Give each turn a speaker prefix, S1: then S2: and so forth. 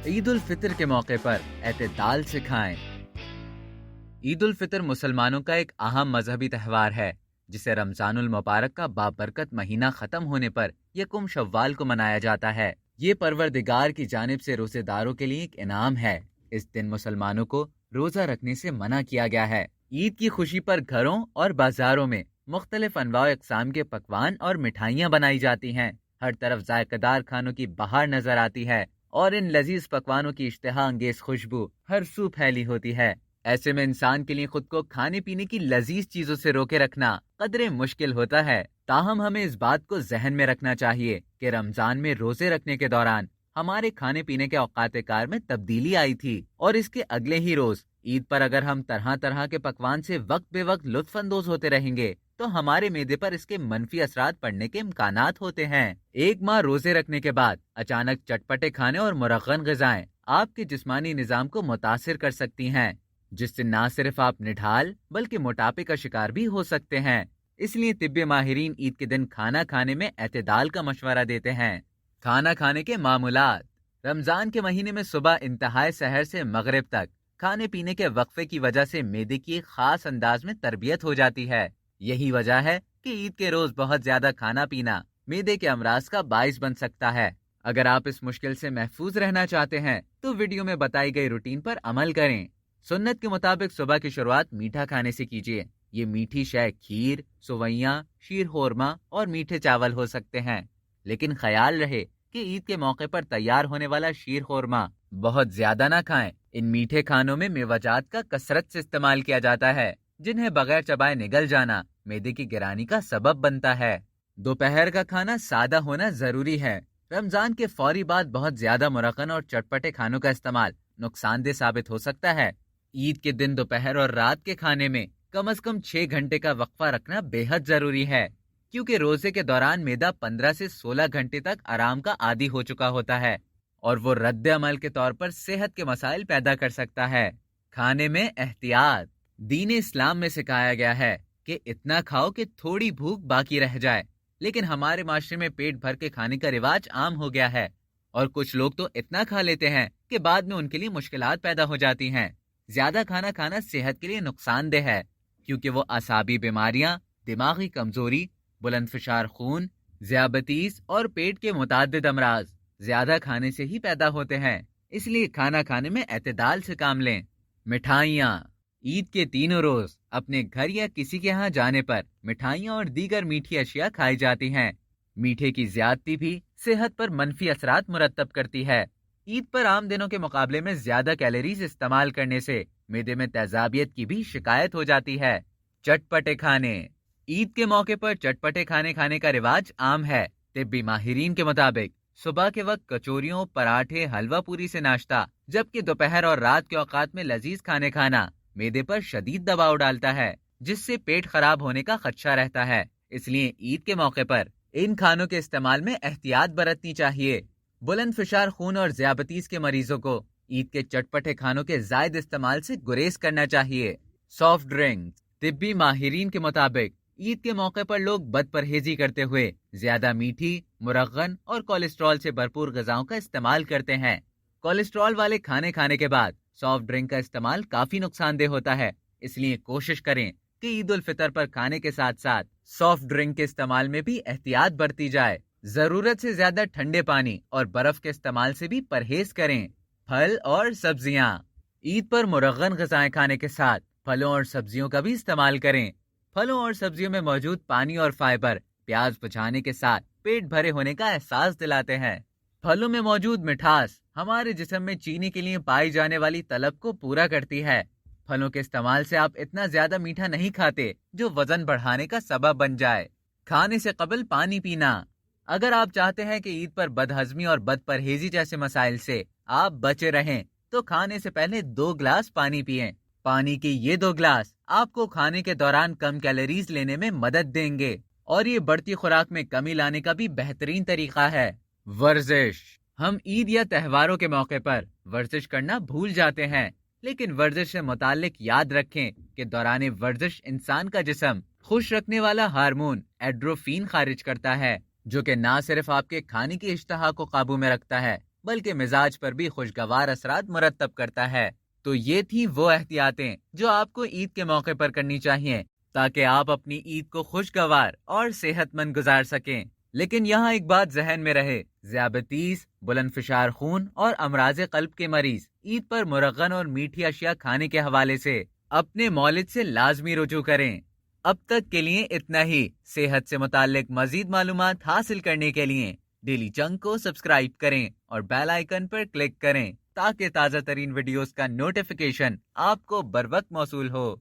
S1: عید الفطر کے موقع پر اعتدال سے کھائیں۔ عید الفطر مسلمانوں کا ایک اہم مذہبی تہوار ہے جسے رمضان المبارک کا بابرکت مہینہ ختم ہونے پر یکم شوال کو منایا جاتا ہے۔ یہ پروردگار کی جانب سے روزے داروں کے لیے ایک انعام ہے۔ اس دن مسلمانوں کو روزہ رکھنے سے منع کیا گیا ہے۔ عید کی خوشی پر گھروں اور بازاروں میں مختلف انواع و اقسام کے پکوان اور مٹھائیاں بنائی جاتی ہیں۔ ہر طرف ذائقہ دار کھانوں کی بہار نظر آتی ہے اور ان لذیذ پکوانوں کی اشتہا انگیز خوشبو ہر سو پھیلی ہوتی ہے۔ ایسے میں انسان کے لیے خود کو کھانے پینے کی لذیذ چیزوں سے روکے رکھنا قدرے مشکل ہوتا ہے۔ تاہم ہمیں اس بات کو ذہن میں رکھنا چاہیے کہ رمضان میں روزے رکھنے کے دوران ہمارے کھانے پینے کے اوقات کار میں تبدیلی آئی تھی، اور اس کے اگلے ہی روز عید پر اگر ہم طرح طرح کے پکوان سے وقت بے وقت لطف اندوز ہوتے رہیں گے تو ہمارے معدے پر اس کے منفی اثرات پڑنے کے امکانات ہوتے ہیں۔ ایک ماہ روزے رکھنے کے بعد اچانک چٹپٹے کھانے اور مرغن غذائیں آپ کے جسمانی نظام کو متاثر کر سکتی ہیں، جس سے نہ صرف آپ نڈھال بلکہ موٹاپے کا شکار بھی ہو سکتے ہیں۔ اس لیے طبی ماہرین عید کے دن کھانا کھانے میں اعتدال کا مشورہ دیتے ہیں۔ کھانا کھانے کے معمولات۔ رمضان کے مہینے میں صبح انتہائی سحر سے مغرب تک کھانے پینے کے وقفے کی وجہ سے معدے کی ایک خاص انداز میں تربیت ہو جاتی ہے۔ یہی وجہ ہے کہ عید کے روز بہت زیادہ کھانا پینا معدے کے امراض کا باعث بن سکتا ہے۔ اگر آپ اس مشکل سے محفوظ رہنا چاہتے ہیں تو ویڈیو میں بتائی گئی روٹین پر عمل کریں۔ سنت کے مطابق صبح کی شروعات میٹھا کھانے سے کیجیے۔ یہ میٹھی شے کھیر، سوئیاں، شیر خورما اور میٹھے چاول ہو سکتے ہیں، لیکن خیال رہے کہ عید کے موقع پر تیار ہونے والا شیر خورما بہت زیادہ نہ کھائیں۔ ان میٹھے کھانوں میں میوجات کا کثرت سے استعمال کیا جاتا ہے، جنہیں بغیر چبائے نگل جانا معدے کی گرانی کا سبب بنتا ہے۔ دوپہر کا کھانا سادہ ہونا ضروری ہے۔ رمضان کے فوری بعد بہت زیادہ مرغن اور چٹپٹے کھانوں کا استعمال نقصان دہ ثابت ہو سکتا ہے۔ عید کے دن دوپہر اور رات کے کھانے میں کم از کم 6 گھنٹے کا وقفہ رکھنا بے حد ضروری ہے، کیونکہ روزے کے دوران معدہ 15 سے 16 گھنٹے تک آرام کا عادی ہو چکا ہوتا ہے اور وہ رد عمل کے طور پر صحت کے مسائل پیدا کر سکتا ہے۔ کھانے میں احتیاط۔ دین اسلام میں سکھایا گیا ہے کہ اتنا کھاؤ کہ تھوڑی بھوک باقی رہ جائے، لیکن ہمارے معاشرے میں پیٹ بھر کے کھانے کا رواج عام ہو گیا ہے، اور کچھ لوگ تو اتنا کھا لیتے ہیں کہ بعد میں ان کے لیے مشکلات پیدا ہو جاتی ہیں۔ زیادہ کھانا کھانا صحت کے لیے نقصان دہ ہے، کیونکہ وہ اعصابی بیماریاں، دماغی کمزوری، بلند فشار خون، ذیابیطس اور پیٹ کے متعدد امراض زیادہ کھانے سے ہی پیدا ہوتے ہیں۔ اس لیے کھانا کھانے میں اعتدال سے کام لیں۔ مٹھائیاں۔ عید کے تینوں روز اپنے گھر یا کسی کے ہاں جانے پر مٹھائیاں اور دیگر میٹھی اشیاء کھائی جاتی ہیں۔ میٹھے کی زیادتی بھی صحت پر منفی اثرات مرتب کرتی ہے۔ عید پر عام دنوں کے مقابلے میں زیادہ کیلوریز استعمال کرنے سے معدے میں تیزابیت کی بھی شکایت ہو جاتی ہے۔ چٹپٹے کھانے۔ عید کے موقع پر چٹپٹے کھانے کھانے کا رواج عام ہے۔ طبی ماہرین کے مطابق صبح کے وقت کچوریوں، پراٹھے، حلوہ پوری سے ناشتہ، جبکہ دوپہر اور رات کے اوقات میں لذیذ کھانے کھانا معدے پر شدید دباؤ ڈالتا ہے، جس سے پیٹ خراب ہونے کا خدشہ رہتا ہے۔ اس لیے عید کے موقع پر ان کھانوں کے استعمال میں احتیاط برتنی چاہیے۔ بلند فشار خون اور ذیابیطس کے مریضوں کو عید کے چٹپٹے کھانوں کے زائد استعمال سے گریز کرنا چاہیے۔ Soft drink. طبی ماہرین کے مطابق عید کے موقع پر لوگ بد پرہیزی کرتے ہوئے زیادہ میٹھی، مرغن اور کولیسٹرول سے بھرپور غذاؤں کا استعمال کرتے ہیں۔ کولیسٹرول والے کھانے کھانے کے بعد سافٹ ڈرنک کا استعمال کافی نقصان دہ ہوتا ہے، اس لیے کوشش کریں کہ عید الفطر پر کھانے کے ساتھ ساتھ سافٹ ڈرنک کے استعمال میں بھی احتیاط برتی جائے۔ ضرورت سے زیادہ ٹھنڈے پانی اور برف کے استعمال سے بھی پرہیز کریں۔ پھل اور سبزیاں۔ عید پر مرغن غذائیں کھانے کے ساتھ پھلوں اور سبزیوں کا بھی استعمال کریں۔ پھلوں اور سبزیوں میں موجود پانی اور فائبر پیاس بجھانے کے ساتھ پیٹ بھرے ہونے کا احساس دلاتے ہیں۔ پھلوں میں موجود مٹھاس ہمارے جسم میں چینی کے لیے پائی جانے والی طلب کو پورا کرتی ہے۔ پھلوں کے استعمال سے آپ اتنا زیادہ میٹھا نہیں کھاتے جو وزن بڑھانے کا سبب بن جائے۔ کھانے سے قبل پانی پینا۔ اگر آپ چاہتے ہیں کہ عید پر بد ہضمی اور بد پرہیزی جیسے مسائل سے آپ بچے رہیں تو کھانے سے پہلے 2 گلاس پانی پئیں۔ پانی کے یہ 2 گلاس آپ کو کھانے کے دوران کم کیلوریز لینے میں مدد دیں گے، اور یہ بڑھتی خوراک میں کمی لانے کا بھی بہترین طریقہ ہے۔ ورزش۔ ہم عید یا تہواروں کے موقع پر ورزش کرنا بھول جاتے ہیں، لیکن ورزش سے متعلق یاد رکھیں کہ دوران ورزش انسان کا جسم خوش رکھنے والا ہارمون ایڈروفین خارج کرتا ہے، جو کہ نہ صرف آپ کے کھانے کی اشتہا کو قابو میں رکھتا ہے بلکہ مزاج پر بھی خوشگوار اثرات مرتب کرتا ہے۔ تو یہ تھی وہ احتیاطیں جو آپ کو عید کے موقع پر کرنی چاہیے تاکہ آپ اپنی عید کو خوشگوار اور صحت مند گزار سکیں۔ لیکن یہاں ایک بات ذہن میں رہے، ذیابیطیز، بلند فشار خون اور امراض قلب کے مریض عید پر مرغن اور میٹھی اشیاء کھانے کے حوالے سے اپنے مولد سے لازمی رجوع کریں۔ اب تک کے لیے اتنا ہی۔ صحت سے متعلق مزید معلومات حاصل کرنے کے لیے ڈیلی چنک کو سبسکرائب کریں اور بیل آئیکن پر کلک کریں تاکہ تازہ ترین ویڈیوز کا نوٹیفیکیشن آپ کو بروقت موصول ہو۔